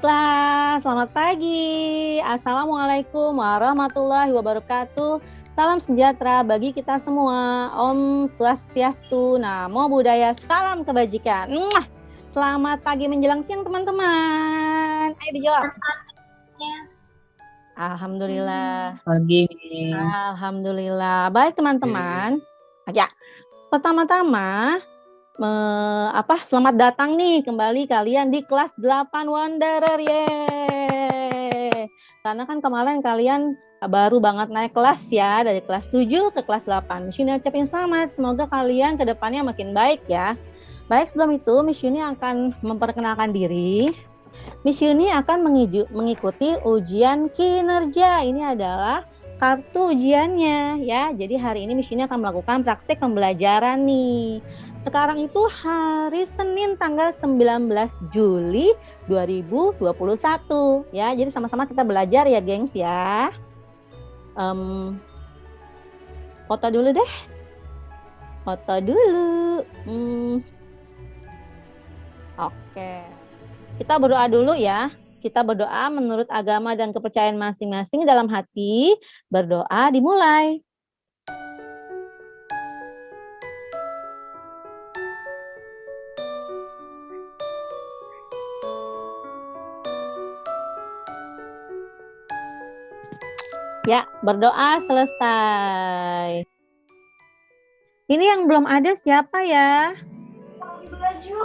kelas, selamat pagi. Assalamualaikum warahmatullahi wabarakatuh. Salam sejahtera bagi kita semua. Om Swastiastu, Namo Buddhaya, salam kebajikan. Selamat pagi menjelang siang teman-teman. Ayo dijawab. Yes. Alhamdulillah. Pagi. Alhamdulillah. Baik teman-teman. Ya, pertama-tama selamat datang nih kembali kalian di kelas 8 Wanderer. Yeay. Karena kan kemarin kalian baru banget naik kelas ya, dari kelas 7 ke kelas 8. Miss Yuni ucapin selamat, semoga kalian ke depannya makin baik ya. Baik, sebelum itu Miss Yuni akan memperkenalkan diri. Miss Yuni akan mengikuti ujian kinerja. Ini adalah kartu ujiannya ya. Jadi hari ini Miss Yuni akan melakukan praktik pembelajaran nih. Sekarang itu hari Senin tanggal 19 Juli 2021 ya. Jadi sama-sama kita belajar ya gengs ya. Foto dulu deh. Foto dulu. Oke. Kita berdoa dulu ya. Kita berdoa menurut agama dan kepercayaan masing-masing dalam hati. Berdoa dimulai. Ya, berdoa selesai. Ini yang belum ada siapa ya?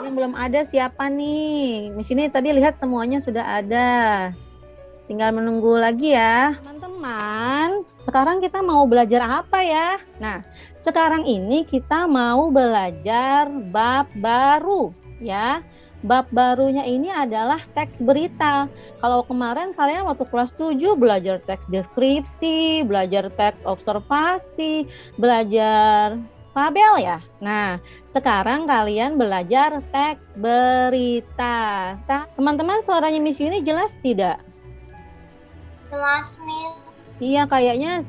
Yang belum ada siapa nih? Di sini tadi lihat semuanya sudah ada. Tinggal menunggu lagi ya. Teman-teman, sekarang kita mau belajar apa ya? Nah, sekarang ini kita mau belajar bab baru ya. Bab barunya ini adalah teks berita. Kalau kemarin kalian waktu kelas 7 belajar teks deskripsi, belajar teks observasi, belajar fabel ya. Nah, sekarang kalian belajar teks berita. Teman-teman, suaranya Miss Yuni jelas tidak? Jelas, Miss. Iya, kayaknya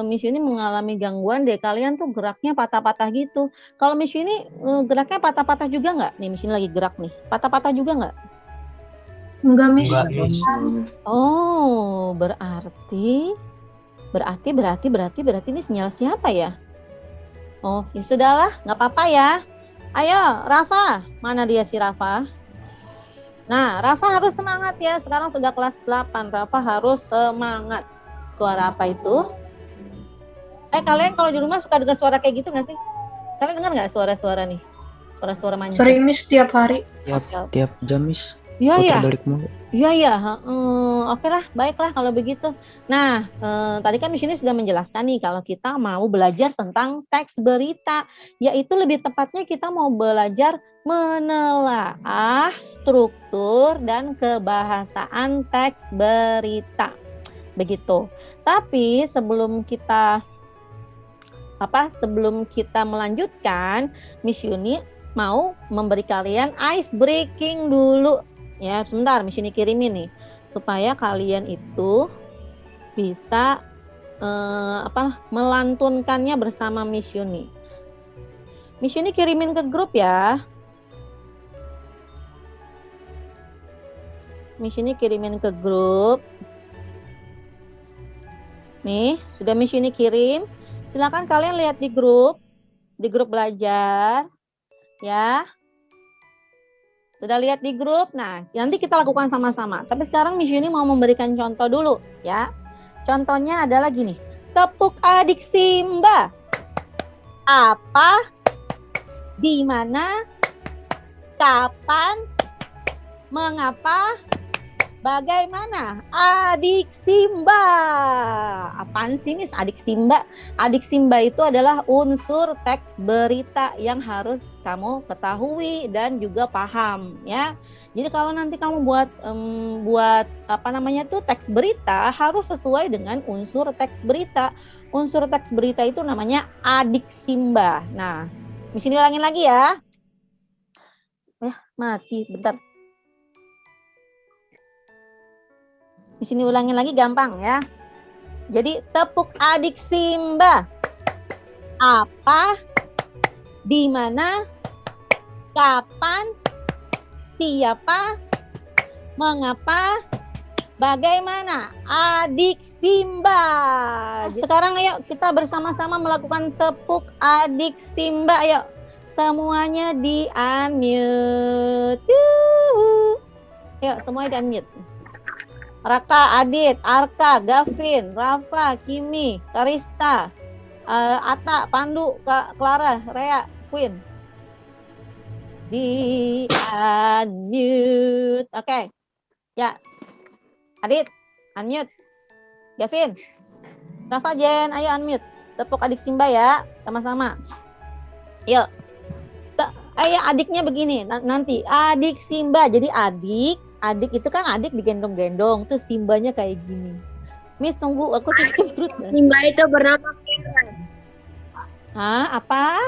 Miss Yuni mengalami gangguan deh. Kalian tuh geraknya patah-patah gitu. Kalau Miss Yuni geraknya patah-patah juga nggak? Nih, Miss Yuni lagi gerak nih. Patah-patah juga nggak? Enggak, Miss. Oh, berarti ini sinyal siapa ya? Oh, ya sudahlah, nggak apa-apa ya. Ayo, Rafa. Mana dia si Rafa? Nah, Rafa harus semangat ya. Sekarang sudah kelas 8. Rafa harus semangat. Suara apa itu? Kalian kalau di rumah suka dengar suara kayak gitu nggak sih? Kalian dengar nggak suara-suara nih? Suara-suara manja. Sering, Miss, tiap hari. Tiap jam, Miss. Iya ya. Balik mulu. Iya. Oke lah, baiklah kalau begitu. Nah, tadi kan di sini sudah menjelaskan nih kalau kita mau belajar tentang teks berita, yaitu lebih tepatnya kita mau belajar menelaah struktur dan kebahasaan teks berita. Begitu. Tapi sebelum kita melanjutkan, Miss Yuni mau memberi kalian ice breaking dulu. Ya, sebentar, Miss Yuni kirimin nih supaya kalian itu bisa melantunkannya bersama Miss Yuni. Miss Yuni kirimin ke grup ya. Miss Yuni kirimin ke grup. Nih, sudah Miss Yuni kirim. Silakan kalian lihat di grup belajar. Ya. Sudah lihat di grup? Nah, nanti kita lakukan sama-sama. Tapi sekarang Miss Yuni mau memberikan contoh dulu, ya. Contohnya adalah gini. Tepuk adik Simba. Apa? Di mana? Kapan? Mengapa? Bagaimana? Adik Simba. Apaan sih, Miss? Adik Simba? Adik Simba itu adalah unsur teks berita yang harus kamu ketahui dan juga paham ya. Jadi kalau nanti kamu buat teks berita harus sesuai dengan unsur teks berita. Unsur teks berita itu namanya adik Simba. Nah, di sini ulangin lagi ya. Mati, bentar. Di sini ulangin lagi gampang ya. Jadi tepuk adik Simba. Apa? Di mana? Kapan? Siapa? Mengapa? Bagaimana? Adik Simba. Sekarang ayo kita bersama-sama melakukan tepuk adik Simba. Ayo. Semuanya di unmute. Yuhu. Yuk, semuanya di unmute. Raka, Adit, Arka, Gavin, Rafa, Kimi, Karista, Ata, Pandu, Clara, Rea, Queen. Di unmute. Oke. Ya. Adit, unmute. Gavin, Rafa, Jen, ayo unmute. Tepuk adik Simba ya, sama-sama. Yuk. Ayo adiknya begini, nanti adik Simba. Jadi adik itu kan adik digendong-gendong, tuh Simbanya kayak gini. Miss, tunggu, aku sakit perut. Simba itu bernama Karen. Hah, apa?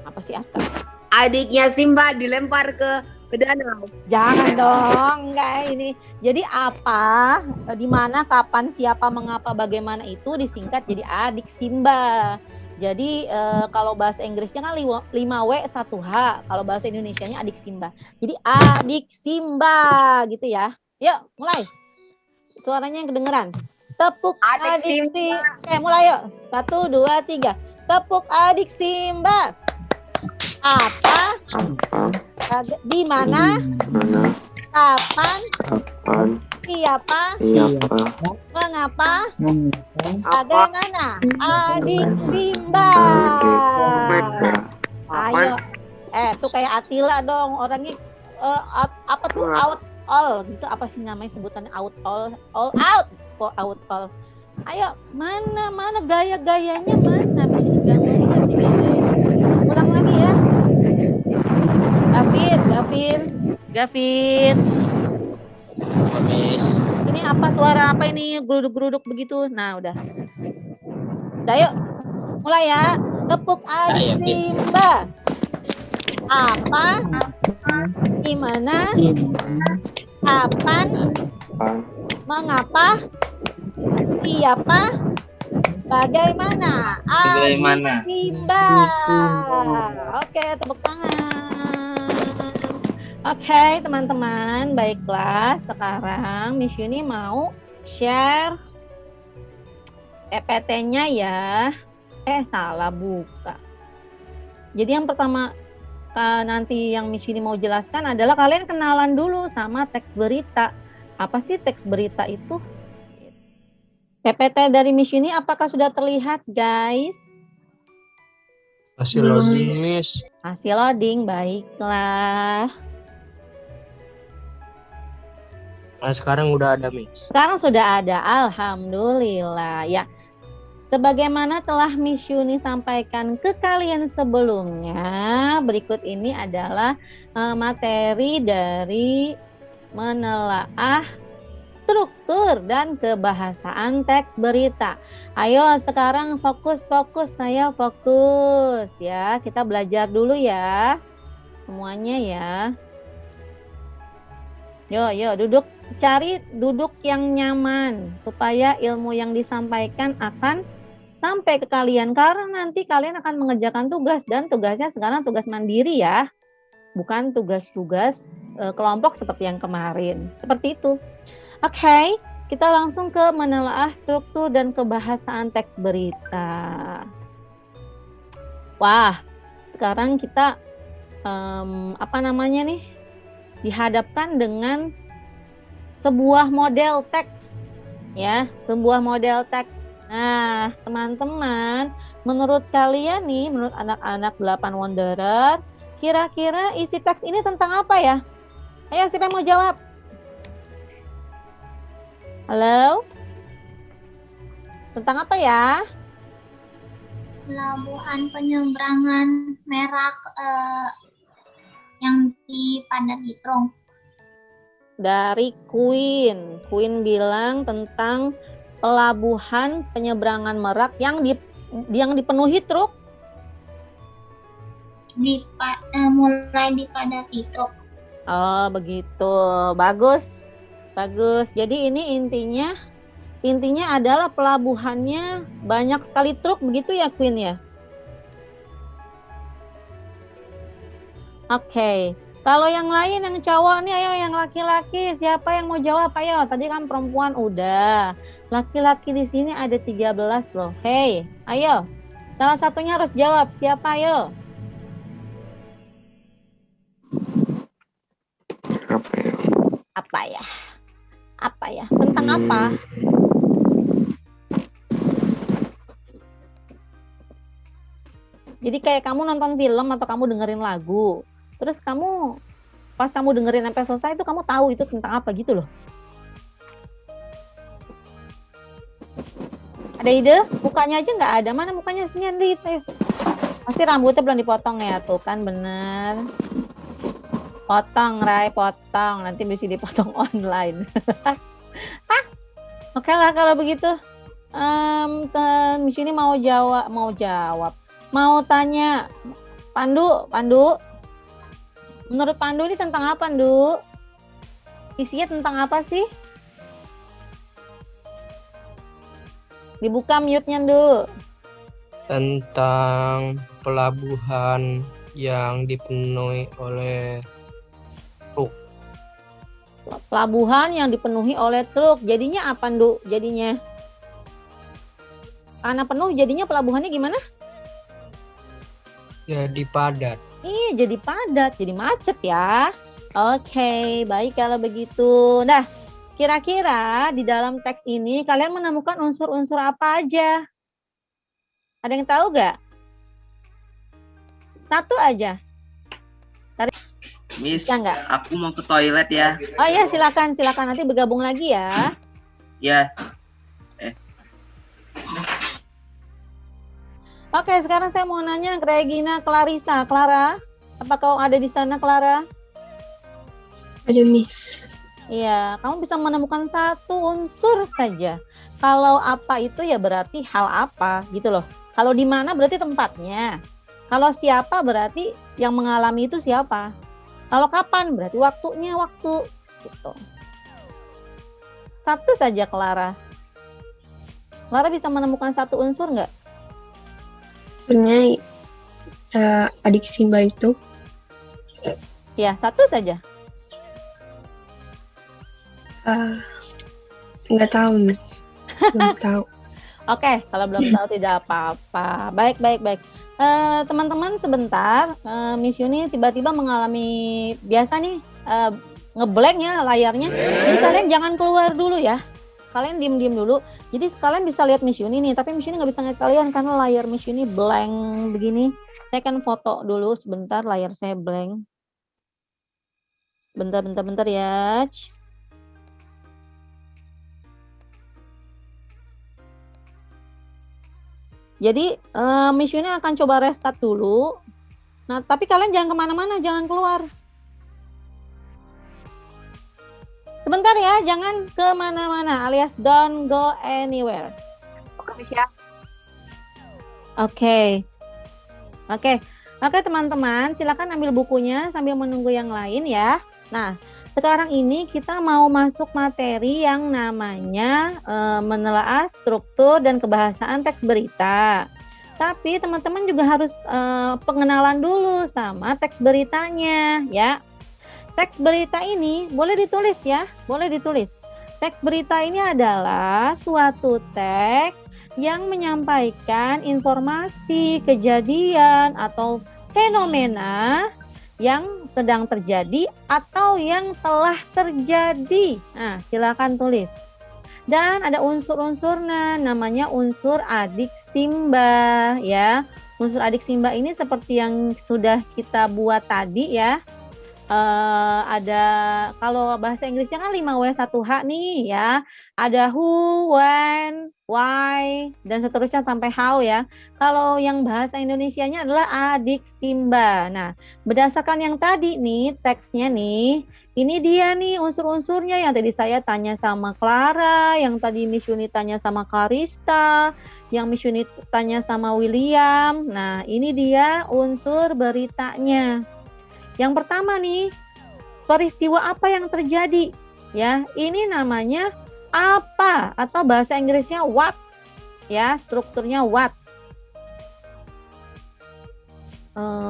Apa sih Arka? Adiknya Simba dilempar ke danau. Jangan dong, enggak ini. Jadi apa, di mana, kapan, siapa, mengapa, bagaimana itu disingkat jadi adik Simba. Jadi kalau bahasa Inggrisnya kan 5W 1H, kalau bahasa Indonesianya adik Simba. Jadi adik Simba gitu ya. Yuk, mulai. Suaranya yang kedengeran. Tepuk adik Simba. Oke, mulai yuk. 1, 2, 3. Tepuk adik Simba. Apa? Di mana? Kapan? Siapa? Mengapa? Bagaimana? Adik Simba. Ayo. Tuh kayak Atila dong. Orangnya apa tuh? Out all. Gitu apa sih namanya sebutannya? Out all. All out. Kok out all? Ayo, mana gaya-gayanya mana? Ulang lagi ya. Gavin. Miss. Ini apa, suara apa ini? Geruduk-geruduk begitu. Nah, udah. Udah yuk. Mulai ya. Tepuk adik Simba. Apa? Di mana? Kapan? Mengapa? Siapa? Bagaimana? Adik Simba. Oke, tepuk tangan. Oke, teman-teman, baiklah. Sekarang Miss Yuni mau share PPT-nya ya. Salah buka. Jadi yang pertama nanti yang Miss Yuni mau jelaskan adalah kalian kenalan dulu sama teks berita. Apa sih teks berita itu? PPT dari Miss Yuni apakah sudah terlihat, guys? Hasil loading, Miss. Hasil loading, baiklah. Nah, sekarang udah ada, Miss. Sekarang sudah ada, alhamdulillah ya. Sebagaimana telah Miss Yuni sampaikan ke kalian sebelumnya, berikut ini adalah materi dari menelaah struktur dan kebahasaan teks berita. Ayo sekarang fokus, saya fokus ya. Kita belajar dulu ya, semuanya ya. Yo, duduk. Cari duduk yang nyaman supaya ilmu yang disampaikan akan sampai ke kalian, karena nanti kalian akan mengerjakan tugas, dan tugasnya sekarang tugas mandiri ya, bukan tugas-tugas kelompok seperti yang kemarin. Seperti itu. Oke, kita langsung ke menelaah struktur dan kebahasaan teks berita. Wah, sekarang kita dihadapkan dengan sebuah model teks ya, sebuah model teks. Nah, teman-teman, menurut kalian nih, menurut anak-anak 8 Wanderer, kira-kira isi teks ini tentang apa ya? Ayo, siapa yang mau jawab? Halo? Tentang apa ya? Pelabuhan penyeberangan Merak yang di Pandagitrong. Dari Queen. Queen bilang tentang pelabuhan penyeberangan Merak yang dipenuhi truk. Mulai dipadati truk. Oh, begitu. Bagus. Jadi ini intinya adalah pelabuhannya banyak sekali truk, begitu ya Queen ya? Oke. Kalau yang lain, yang cowok nih, ayo yang laki-laki, siapa yang mau jawab? Ayo, tadi kan perempuan udah. Laki-laki di sini ada 13 loh. Hei, ayo. Salah satunya harus jawab. Siapa, ayo? Apa ya? Apa ya? Tentang apa? Jadi kayak kamu nonton film atau kamu dengerin lagu. Terus kamu, pas kamu dengerin sampai selesai itu kamu tahu itu tentang apa gitu loh. Ada ide? Mukanya aja nggak ada. Mana mukanya senian Rit? Pasti rambutnya belum dipotong ya. Tuh kan bener. Potong, Rai, potong. Nanti bisa dipotong online. Oke lah kalau begitu. Miss ini mau jawab. Mau tanya. Pandu. Menurut Pandu ini tentang apa, Pandu? Isinya tentang apa sih? Dibuka mute-nya, Du. Tentang pelabuhan yang dipenuhi oleh truk. Pelabuhan yang dipenuhi oleh truk. Jadinya apa, Du? Jadinya? Karena penuh, jadinya pelabuhannya gimana? Jadi padat. Jadi padat, jadi macet ya. Oke, baik kalau begitu. Nah, kira-kira di dalam teks ini kalian menemukan unsur-unsur apa aja? Ada yang tahu nggak? Satu aja. Miss, Ya nggak? aku mau ke toilet ya. Oh iya, silakan nanti bergabung lagi ya. Ya. Oke, sekarang saya mau nanya ke Regina Clarissa. Clara, apa kau ada di sana, Clara? Ada Miss. Iya, kamu bisa menemukan satu unsur saja. Kalau apa itu ya berarti hal apa gitu loh. Kalau di mana berarti tempatnya. Kalau siapa berarti yang mengalami itu siapa. Kalau kapan berarti waktunya waktu. Gitu. Satu saja, Clara. Clara bisa menemukan satu unsur nggak? Sebenarnya adik Simba itu. Ya, satu saja. Nggak tahu Miss. Belum tahu. Oke, kalau belum tahu tidak apa-apa. Baik. Teman-teman sebentar, Miss Yuni tiba-tiba mengalami biasa nih ngeblank ya layarnya. Jadi kalian jangan keluar dulu ya. Kalian diem dulu. Jadi kalian bisa lihat Miss Yuni nih, tapi Miss Yuni nggak bisa ngeliat kalian karena layar Miss Yuni blank begini. Saya akan foto dulu sebentar layar saya blank. Bentar ya. Jadi Miss Yuni akan coba restart dulu. Nah, tapi kalian jangan kemana-mana, jangan keluar. Sebentar ya, jangan kemana-mana, alias don't go anywhere. Oke Miss ya. Oke, teman-teman, silakan ambil bukunya sambil menunggu yang lain ya. Nah, sekarang ini kita mau masuk materi yang namanya menelaah struktur dan kebahasaan teks berita. Tapi teman-teman juga harus pengenalan dulu sama teks beritanya ya. Teks berita ini boleh ditulis ya, boleh ditulis. Teks berita ini adalah suatu teks yang menyampaikan informasi, kejadian, atau fenomena yang sedang terjadi atau yang telah terjadi. Nah, silakan tulis. Dan ada unsur-unsurnya, namanya unsur adik Simba ya. Unsur adik Simba ini seperti yang sudah kita buat tadi ya. Ada kalau bahasa Inggrisnya kan 5W1H nih ya. Ada who, when, why, dan seterusnya sampai how ya. Kalau yang bahasa Indonesianya adalah adik Simba. Nah, berdasarkan yang tadi nih teksnya nih, ini dia nih unsur-unsurnya yang tadi saya tanya sama Clara, yang tadi Miss Yuni tanya sama Karista, yang Miss Yuni tanya sama William. Nah, ini dia unsur beritanya. Yang pertama nih, peristiwa apa yang terjadi? Ya, ini namanya apa atau bahasa Inggrisnya what. Ya, strukturnya what.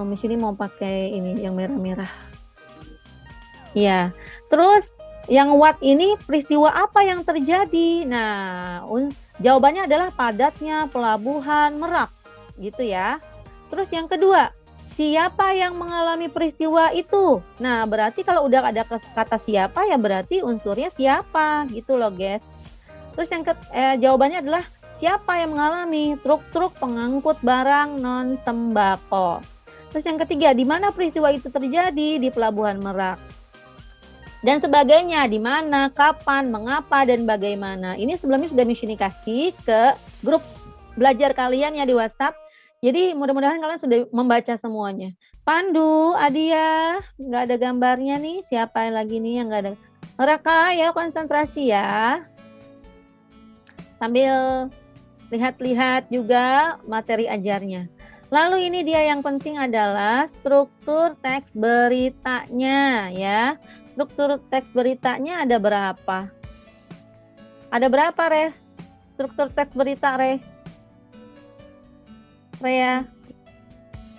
Miss ini mau pakai ini yang merah-merah. Iya. Terus yang what ini peristiwa apa yang terjadi? Nah, jawabannya adalah padatnya pelabuhan Merak, gitu ya. Terus yang kedua, siapa yang mengalami peristiwa itu? Nah, berarti kalau udah ada kata siapa ya berarti unsurnya siapa, gitu loh, guys. Terus yang jawabannya adalah siapa yang mengalami? Truk-truk pengangkut barang non sembako. Terus yang ketiga, di mana peristiwa itu terjadi? Di pelabuhan Merak. Dan sebagainya, di mana, kapan, mengapa, dan bagaimana. Ini sebelumnya sudah Miss Yuni kasih ke grup belajar kalian ya di WhatsApp. Jadi mudah-mudahan kalian sudah membaca semuanya. Pandu, Adia, nggak ada gambarnya nih. Siapa yang lagi nih yang nggak ada? Raka, ya konsentrasi ya. Sambil lihat-lihat juga materi ajarnya. Lalu ini dia yang penting adalah struktur teks beritanya ya. Struktur teks beritanya ada berapa? Ada berapa, Re? Struktur teks berita, Re? Rea?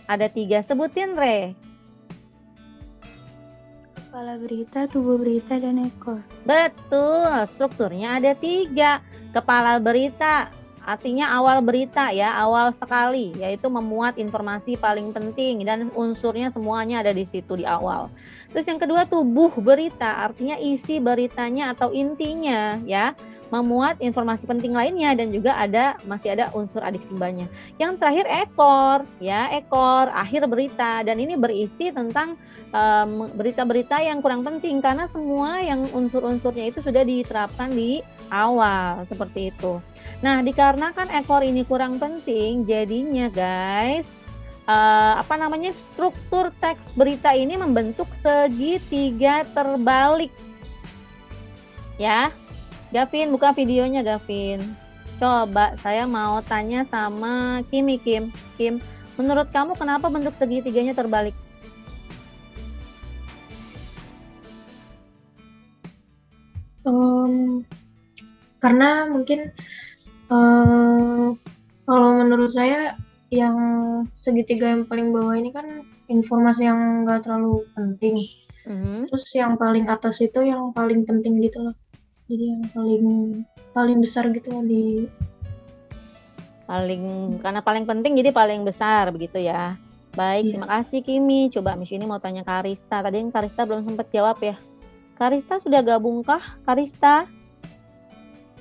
Ada 3. Sebutin, Re. Kepala berita, tubuh berita, dan ekor. Betul, strukturnya ada 3. Kepala berita, artinya awal berita ya, awal sekali, yaitu memuat informasi paling penting dan unsurnya semuanya ada di situ di awal. Terus yang kedua tubuh berita, artinya isi beritanya atau intinya ya, memuat informasi penting lainnya dan juga masih ada unsur adik simbanya. Yang terakhir ekor ya, ekor akhir berita dan ini berisi tentang berita-berita yang kurang penting karena semua yang unsur-unsurnya itu sudah diterapkan di awal seperti itu. Nah, dikarenakan ekor ini kurang penting, jadinya guys, struktur teks berita ini membentuk segitiga terbalik. Ya, Gavin, buka videonya Gavin. Coba saya mau tanya sama Kim, menurut kamu kenapa bentuk segitiganya terbalik? Karena mungkin kalau menurut saya yang segitiga yang paling bawah ini kan informasi yang nggak terlalu penting. Terus yang paling atas itu yang paling penting gitu loh. Jadi yang paling besar gitu loh karena paling penting jadi paling besar begitu ya. Baik, Terima kasih Kimi. Coba Miss ini mau tanya Karista. Tadi Karista belum sempat jawab ya. Karista sudah gabungkah? Karista?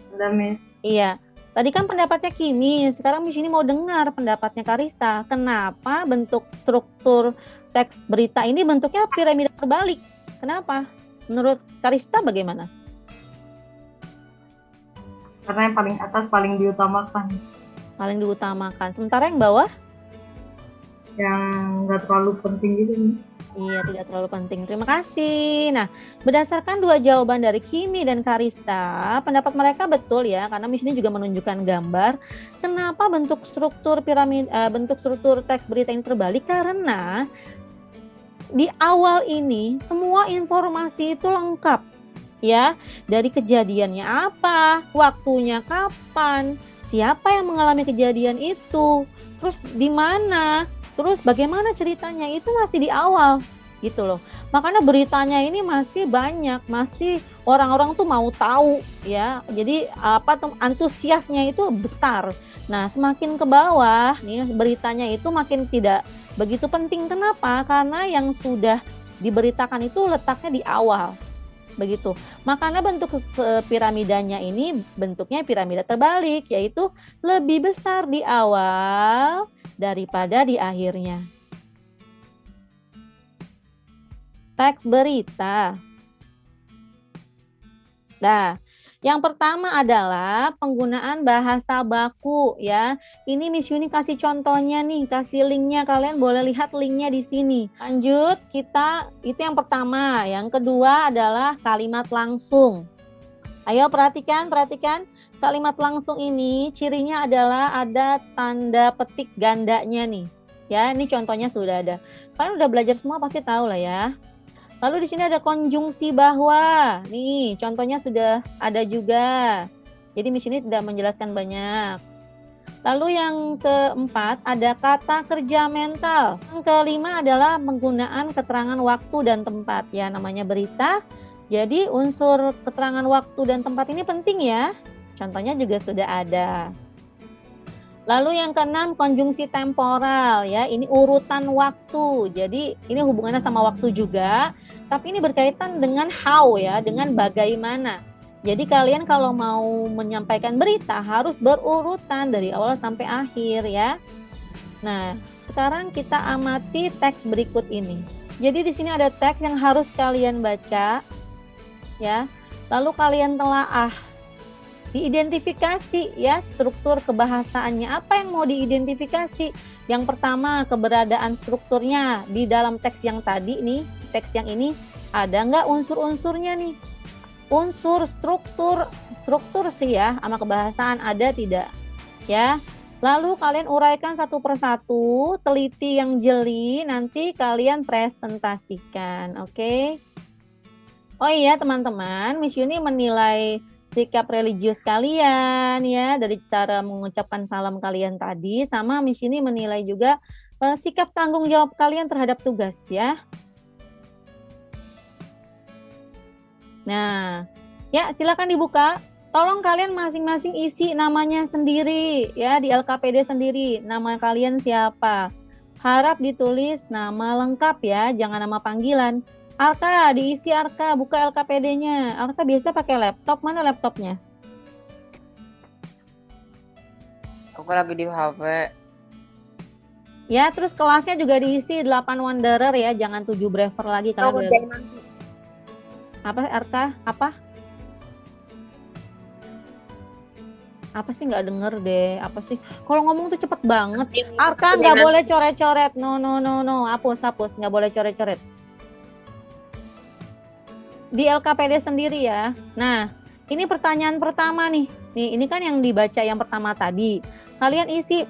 Sudah, Miss. Iya. Tadi kan pendapatnya Kimi, sekarang Miss ini mau dengar pendapatnya Karista. Kenapa bentuk struktur teks berita ini bentuknya piramida terbalik? Kenapa? Menurut Karista bagaimana? Karena yang paling atas paling diutamakan. Paling diutamakan. Sementara yang bawah? Yang nggak terlalu penting gitu, Miss. Iya, tidak terlalu penting. Terima kasih. Nah, berdasarkan 2 jawaban dari Kimi dan Karista, pendapat mereka betul ya, karena Miss ini juga menunjukkan gambar. Kenapa bentuk struktur teks berita ini terbalik? Karena di awal ini semua informasi itu lengkap, ya. Dari kejadiannya apa, waktunya kapan, siapa yang mengalami kejadian itu, terus di mana. Terus bagaimana ceritanya itu masih di awal gitu loh. Makanya beritanya ini masih banyak, masih orang-orang tuh mau tahu ya. Jadi antusiasnya itu besar. Nah, semakin ke bawah nih beritanya itu makin tidak begitu penting. Kenapa? Karena yang sudah diberitakan itu letaknya di awal. Begitu. Makanya bentuk piramidanya ini bentuknya piramida terbalik, yaitu lebih besar di awal daripada di akhirnya. Teks berita. Nah, yang pertama adalah penggunaan bahasa baku ya. Ini Miss Yuni kasih contohnya nih, kasih linknya, kalian boleh lihat linknya di sini. Lanjut, itu yang pertama. Yang kedua adalah kalimat langsung. Ayo perhatikan. Kalimat langsung ini cirinya adalah ada tanda petik gandanya nih. Ya, ini contohnya sudah ada. Kalian udah belajar semua pasti tahu lah ya. Lalu di sini ada konjungsi bahwa. Nih, contohnya sudah ada juga. Jadi di sini tidak menjelaskan banyak. Lalu yang keempat ada kata kerja mental. Yang kelima adalah penggunaan keterangan waktu dan tempat. Ya, namanya berita. Jadi unsur keterangan waktu dan tempat ini penting ya. Contohnya juga sudah ada. Lalu yang keenam konjungsi temporal ya, ini urutan waktu. Jadi ini hubungannya sama waktu juga, tapi ini berkaitan dengan how ya, dengan bagaimana. Jadi kalian kalau mau menyampaikan berita harus berurutan dari awal sampai akhir ya. Nah, sekarang kita amati teks berikut ini. Jadi di sini ada teks yang harus kalian baca ya. Lalu kalian telaah. Diidentifikasi ya struktur kebahasaannya. Apa yang mau diidentifikasi? Yang pertama keberadaan strukturnya di dalam teks yang tadi nih, teks yang ini ada nggak unsur-unsurnya nih? Unsur struktur sih ya, sama kebahasaan ada tidak? Ya. Lalu kalian uraikan satu persatu, teliti yang jeli, nanti kalian presentasikan, oke? Oh iya teman-teman, Miss Yuni menilai sikap religius kalian ya dari cara mengucapkan salam kalian tadi, sama Miss Yuni menilai juga sikap tanggung jawab kalian terhadap tugas ya. Nah, ya silakan dibuka. Tolong kalian masing-masing isi namanya sendiri ya di LKPD sendiri. Nama kalian siapa? Harap ditulis nama lengkap ya, jangan nama panggilan. Arka, diisi Arka, buka LKPD-nya. Arka biasa pakai laptop, mana laptopnya? Aku lagi di HP. Ya, terus kelasnya juga diisi 8 Wanderer ya, jangan 7 Braver lagi. Apa Arka? Apa sih nggak denger deh? Apa sih? Kalau ngomong tuh cepet banget. Arka nggak boleh coret-coret. No. Hapus. Nggak boleh coret-coret. Di LKPD sendiri ya. Nah, ini pertanyaan pertama nih. Nih, ini kan yang dibaca yang pertama tadi. Kalian isi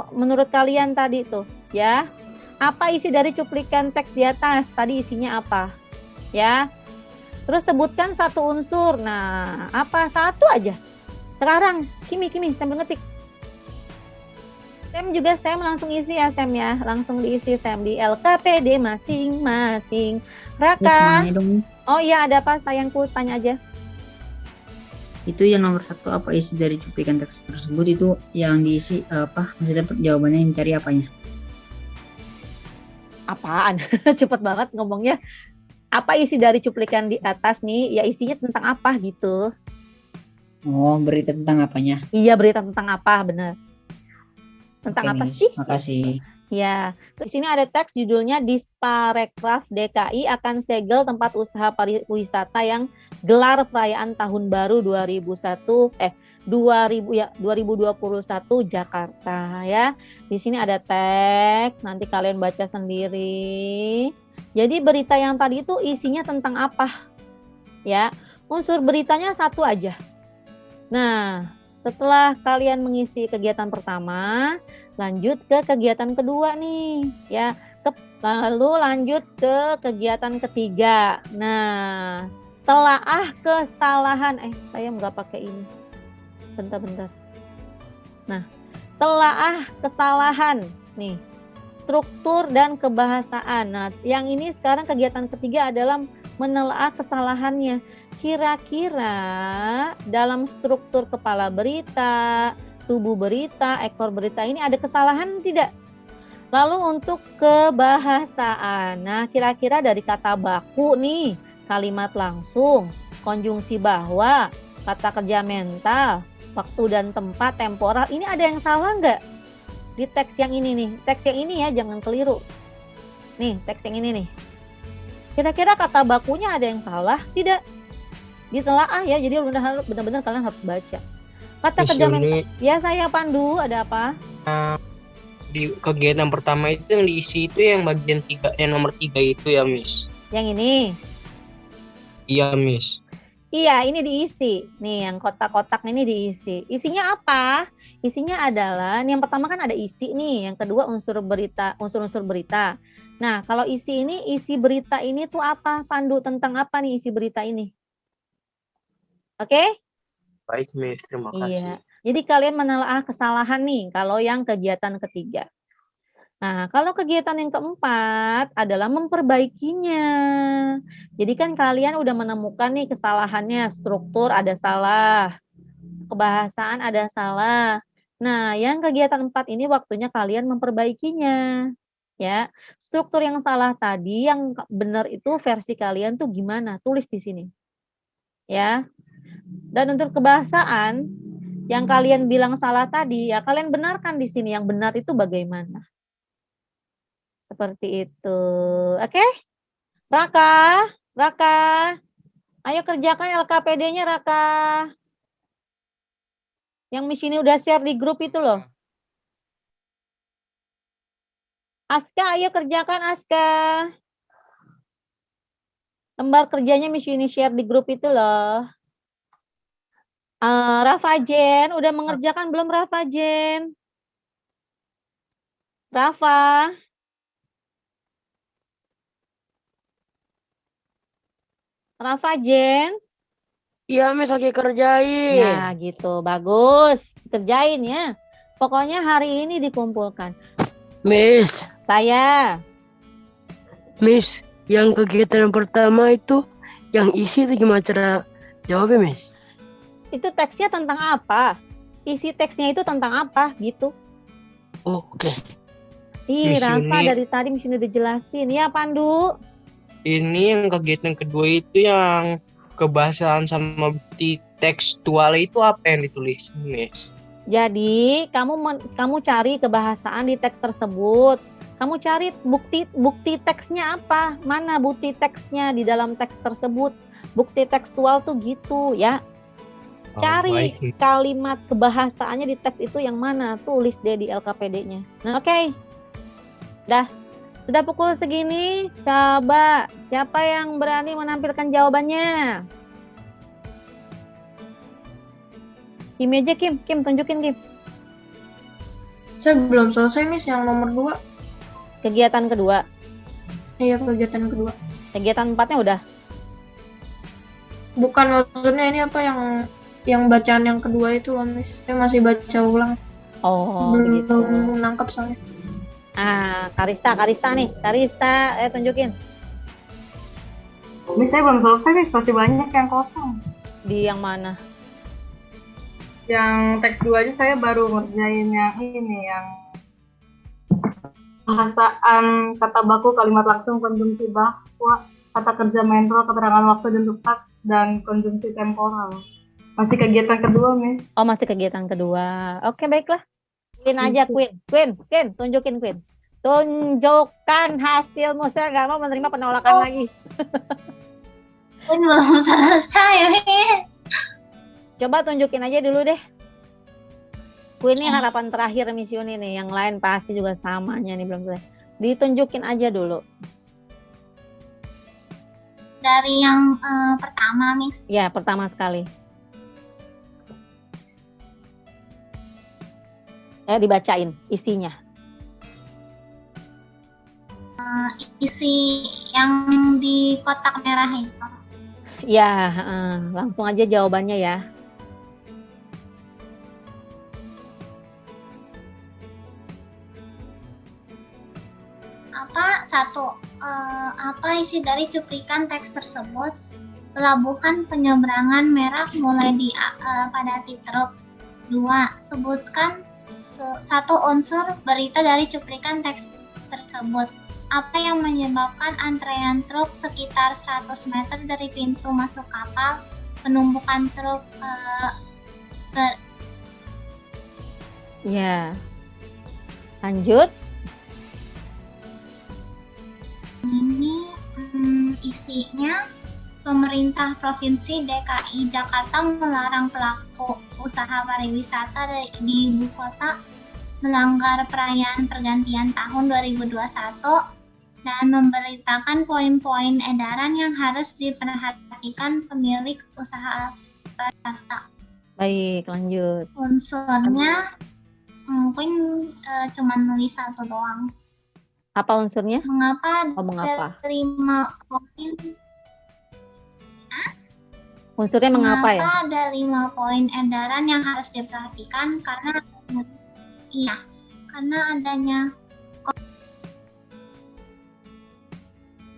menurut kalian tadi tuh, ya. Apa isi dari cuplikan teks di atas? Tadi isinya apa? Ya. Terus sebutkan satu unsur. Nah, apa? Satu aja. Sekarang, Kimi sambil ngetik. Sam langsung isi ya Sam ya. Langsung diisi Sam di LKPD masing-masing. Raka. Oh iya, ada apa sayangku? Tanya aja. Itu yang nomor 1 apa isi dari cuplikan teks tersebut, itu yang diisi apa? Maksudnya jawabannya yang cari apanya? Apaan? Cepet banget ngomongnya. Apa isi dari cuplikan di atas nih? Ya isinya tentang apa gitu. Oh, berita tentang apanya? Iya, berita tentang apa, benar. Tentang apa sih? Makasih. Ya, di sini ada teks judulnya Disparekraf DKI akan segel tempat usaha pariwisata yang gelar perayaan Tahun Baru 2021 Jakarta ya. Di sini ada teks, nanti kalian baca sendiri. Jadi berita yang tadi itu isinya tentang apa? Ya, unsur beritanya satu aja. Nah, setelah kalian mengisi kegiatan pertama, lanjut ke kegiatan kedua nih, ya. Lalu lanjut ke kegiatan ketiga. Nah, telaah kesalahan. Saya nggak pakai ini. Bentar. Nah, telaah kesalahan nih. Struktur dan kebahasaan. Nah, yang ini sekarang kegiatan ketiga adalah menelaah kesalahannya. Kira-kira dalam struktur kepala berita, tubuh berita, ekor berita ini ada kesalahan tidak? Lalu untuk kebahasaan. Nah, kira-kira dari kata baku nih, kalimat langsung, konjungsi bahwa, kata kerja mental, waktu dan tempat, temporal, ini ada yang salah nggak? Di teks yang ini nih, teks yang ini ya, jangan keliru. Nih, teks yang ini nih. Kira-kira kata bakunya ada yang salah? Tidak. Ditelaah ya, jadi benar-benar kalian harus baca. Kata kerja mental. Ya, saya Pandu, ada apa? Di kegiatan pertama itu yang diisi itu yang bagian 3, yang nomor 3 itu ya, Miss. Yang ini? Iya, Miss. Iya, ini diisi. Nih, yang kotak-kotak ini diisi. Isinya apa? Isinya adalah, yang pertama kan ada isi nih, yang kedua unsur unsur berita. Nah, kalau isi berita ini tuh apa? Pandu, tentang apa nih isi berita ini? Oke? Baik, Miss. Terima kasih. Iya. Jadi kalian menelaah kesalahan nih kalau yang kegiatan ketiga. Nah, kalau kegiatan yang keempat adalah memperbaikinya. Jadi kan kalian udah menemukan nih kesalahannya, struktur ada salah, kebahasaan ada salah. Nah, yang kegiatan 4 ini waktunya kalian memperbaikinya. Ya, struktur yang salah tadi, yang benar itu versi kalian tuh gimana? Tulis di sini. Ya. Dan untuk kebahasaan yang kalian bilang salah tadi, ya kalian benarkan di sini yang benar itu bagaimana. Seperti itu. Oke? Raka, ayo kerjakan LKPD-nya Raka. Yang Miss ini udah share di grup itu loh. Aska, ayo kerjakan Aska. Lembar kerjanya Miss ini share di grup itu loh. Rafa Jen, udah mengerjakan belum Rafa Jen? Rafa. Rafa Jen? Iya, Miss lagi kerjain. Ya, gitu. Bagus. Kerjain ya. Pokoknya hari ini dikumpulkan. Miss. Saya. Miss, yang kegiatan yang pertama itu, yang isi itu gimana cara jawabnya, Miss? Itu teksnya tentang apa? Isi teksnya itu tentang apa, gitu. Oh, oke. Ih, Miss Rafa ini- dari tadi Miss ini udah jelasin. Ya, Pandu. Ini yang kegiatan kedua itu yang kebahasaan sama bukti tekstual itu apa yang ditulis, Miss? Jadi, kamu cari kebahasaan di teks tersebut. Kamu cari bukti teksnya apa? Mana bukti teksnya di dalam teks tersebut? Bukti tekstual tuh gitu, ya. Cari baik. kalimat kebahasaannya di teks itu yang mana? Tulis deh di LKPD-nya. Nah, oke. Dah. Sudah pukul segini, coba siapa yang berani menampilkan jawabannya? Kim aja, Kim tunjukin Kim. Saya belum selesai, Miss, yang nomor 2. Kegiatan kedua. Iya, kegiatan kedua. Kegiatan 4-nya udah. Bukan, maksudnya ini apa yang bacaan yang kedua itu loh, Miss. Saya masih baca ulang. Oh, Belum begitu. nangkep soalnya. Karista nih. Karista, tunjukin. Miss, saya belum selesai, Miss. Masih banyak yang kosong. Di yang mana? Yang teks 2 aja saya baru ngerjain yang ini, yang bahasaan kata baku, kalimat langsung, konjungsi bahwa, kata kerja mental, keterangan waktu dan tempat, dan konjungsi temporal. Masih kegiatan kedua, Miss. Oh, masih kegiatan kedua. Oke, baiklah. Queen aja, Queen, tunjukin Queen. Tunjukkan hasilmu. Saya nggak mau menerima penolakan lagi. Queen belum selesai, Miss. Coba tunjukin aja dulu deh. Queen ini harapan terakhir Miss Yuni nih. Yang lain pasti juga samanya nih belum selesai. Ditunjukin aja dulu. Dari yang pertama, Miss. Ya, pertama sekali. Dibacain isinya. Isi yang di kotak merah itu. Ya, langsung aja jawabannya ya. Apa isi dari cuplikan teks tersebut? Pelabuhan penyeberangan Merak mulai dipadati truk. 2. Sebutkan satu unsur berita dari cuplikan teks tersebut. Apa yang menyebabkan antrean truk sekitar 100 meter dari pintu masuk kapal? Penumpukan truk Ya. Lanjut. Ini isinya, pemerintah Provinsi DKI Jakarta melarang pelaku usaha pariwisata di ibu kota melanggar perayaan pergantian tahun 2021 dan memberitakan poin-poin edaran yang harus diperhatikan pemilik usaha pariwisata. Baik, lanjut. Unsurnya mungkin cuma nulis satu doang. Apa unsurnya? Mengapa? Mengapa? 5 poin? Unsurnya mengapa ya? Kenapa ada 5 poin edaran yang harus diperhatikan? Karena adanya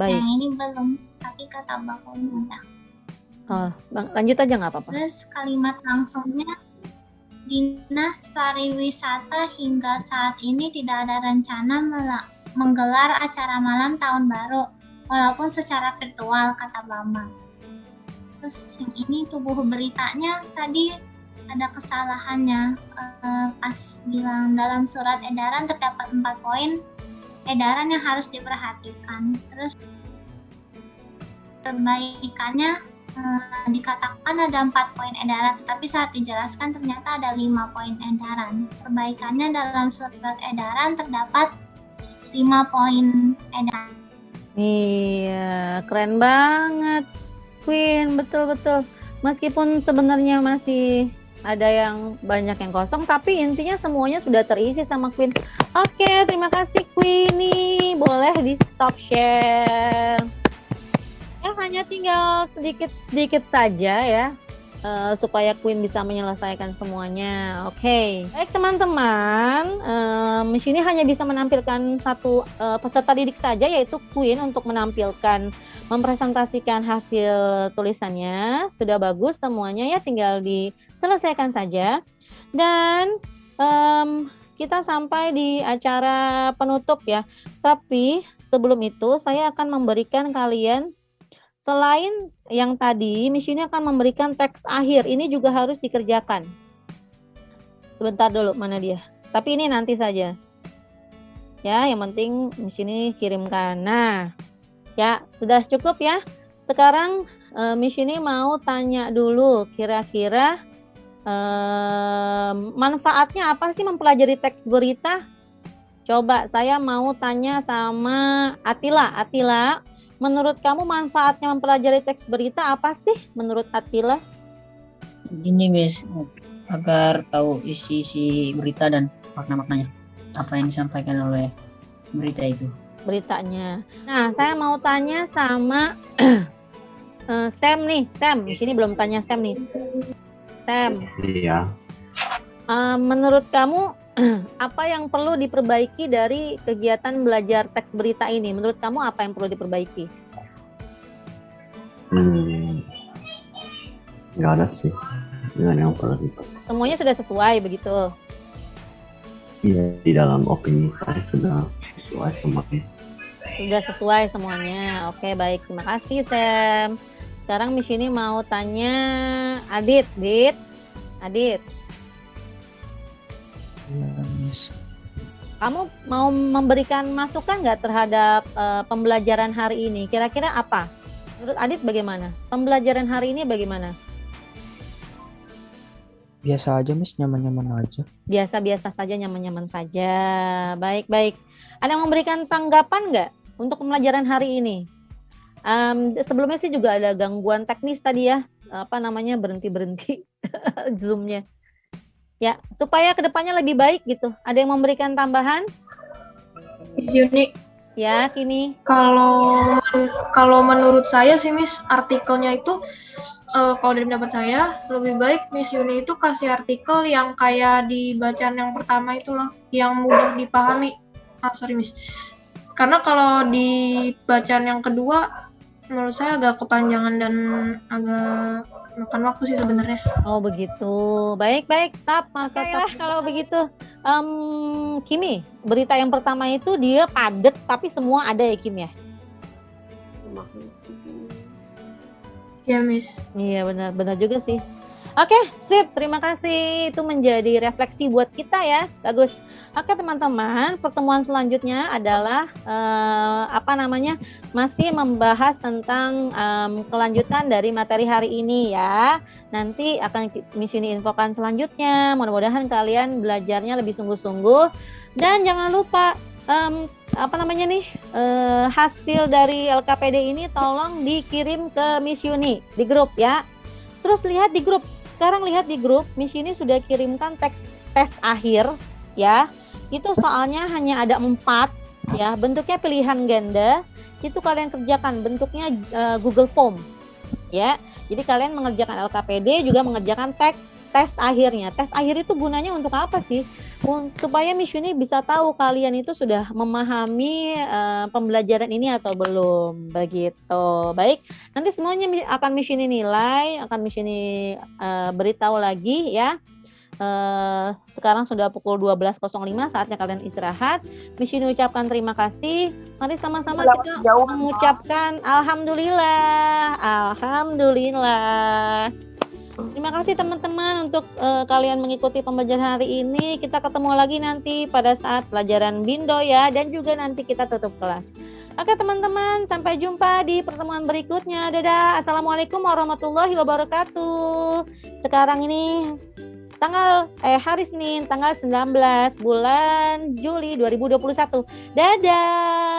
Baik. yang ini belum, tapi kata bakunya udah. Oh, lanjut aja nggak apa-apa. Terus kalimat langsungnya, Dinas Pariwisata hingga saat ini tidak ada rencana menggelar acara malam tahun baru, walaupun secara virtual, kata Bambang. Terus yang ini tubuh beritanya tadi ada kesalahannya, pas bilang dalam surat edaran terdapat 4 poin edaran yang harus diperhatikan. Terus perbaikannya dikatakan ada 4 poin edaran, tetapi saat dijelaskan ternyata ada 5 poin edaran. Perbaikannya dalam surat edaran terdapat 5 poin edaran. Iya, keren banget, Queen. Betul-betul. Meskipun sebenarnya masih ada yang banyak yang kosong, tapi intinya semuanya sudah terisi sama Queen. Oke, terima kasih Queenie. Boleh di stop share. Ya, hanya tinggal sedikit saja ya, supaya Queen bisa menyelesaikan semuanya. Oke. Baik teman-teman, di sini hanya bisa menampilkan satu peserta didik saja, yaitu Queen, untuk menampilkan, mempresentasikan hasil tulisannya. Sudah bagus semuanya ya, tinggal diselesaikan saja. Dan kita sampai di acara penutup ya. Tapi sebelum itu saya akan memberikan kalian, selain yang tadi, Miss ini akan memberikan teks akhir. Ini juga harus dikerjakan. Sebentar dulu, mana dia? Tapi ini nanti saja. Ya, yang penting Miss ini kirimkan. Nah, ya sudah cukup ya. Sekarang Miss ini mau tanya dulu, kira-kira manfaatnya apa sih mempelajari teks berita? Coba saya mau tanya sama Atila. Atila, menurut kamu manfaatnya mempelajari teks berita apa sih menurut Atila? Gini Miss, agar tahu isi berita dan makna-maknanya, apa yang disampaikan oleh berita itu. Beritanya. Nah, saya mau tanya sama Sam nih. Sam, di sini belum tanya Sam nih. Sam. Iya. Menurut kamu apa yang perlu diperbaiki dari kegiatan belajar teks berita ini? Menurut kamu apa yang perlu diperbaiki? Nggak ada sih. Nggak ada yang perlu diperbaiki. Semuanya sudah sesuai begitu? Iya, di dalam opini saya sudah sesuai semuanya. Sudah sesuai semuanya. Oke, baik. Terima kasih, Sam. Sekarang Miss ini mau tanya Adit. Adit. Ya, Miss. Kamu mau memberikan masukan nggak terhadap pembelajaran hari ini? Kira-kira apa? Menurut Adit bagaimana? Pembelajaran hari ini bagaimana? Biasa aja Miss, nyaman-nyaman aja. Biasa-biasa saja, nyaman-nyaman saja. Baik-baik. Ada yang memberikan tanggapan nggak untuk pembelajaran hari ini? Sebelumnya sih juga ada gangguan teknis tadi ya. Berhenti-berhenti Zoom-nya. Ya, supaya kedepannya lebih baik gitu. Ada yang memberikan tambahan? Miss Yuni. Ya, Kimi. Kalau menurut saya sih Miss, artikelnya itu kalau dari pendapat saya lebih baik Miss Yuni itu kasih artikel yang kayak di bacaan yang pertama itu loh, yang mudah dipahami. Sorry Miss. Karena kalau di bacaan yang kedua menurut saya agak kepanjangan dan agak makan waktu sih sebenarnya. Oh begitu. Baik-baik, tap. Makanya kalau begitu. Kimi, berita yang pertama itu dia padat tapi semua ada ya Kim ya? Ya Miss. Iya benar juga sih. Oke, sip. Terima kasih. Itu menjadi refleksi buat kita ya. Bagus. Oke teman-teman, pertemuan selanjutnya adalah masih membahas tentang kelanjutan dari materi hari ini ya. Nanti akan Miss Yuni infokan selanjutnya. Mudah-mudahan kalian belajarnya lebih sungguh-sungguh. Dan jangan lupa hasil dari LKPD ini tolong dikirim ke Miss Yuni di grup ya. Terus lihat di grup. Sekarang lihat di grup, Miss Yuni sudah kirimkan tes akhir ya. Itu soalnya hanya ada 4 ya, bentuknya pilihan ganda. Itu kalian kerjakan, bentuknya Google Form ya. Jadi kalian mengerjakan LKPD juga mengerjakan tes akhirnya. Tes akhir itu gunanya untuk apa sih? Supaya Miss Yuni bisa tahu kalian itu sudah memahami pembelajaran ini atau belum, begitu. Baik, nanti semuanya akan Miss Yuni nilai, akan Miss Yuni beritahu lagi ya. Sekarang sudah pukul 12.05, saatnya kalian istirahat. Miss Yuni ucapkan terima kasih. Mari sama-sama kita mengucapkan alhamdulillah. Alhamdulillah. Terima kasih teman-teman untuk kalian mengikuti pembelajaran hari ini. Kita ketemu lagi nanti pada saat pelajaran Bindo ya, dan juga nanti kita tutup kelas. Oke teman-teman, sampai jumpa di pertemuan berikutnya. Dadah. Assalamualaikum warahmatullahi wabarakatuh. Sekarang ini hari Senin tanggal 19 bulan Juli 2021. Dadah.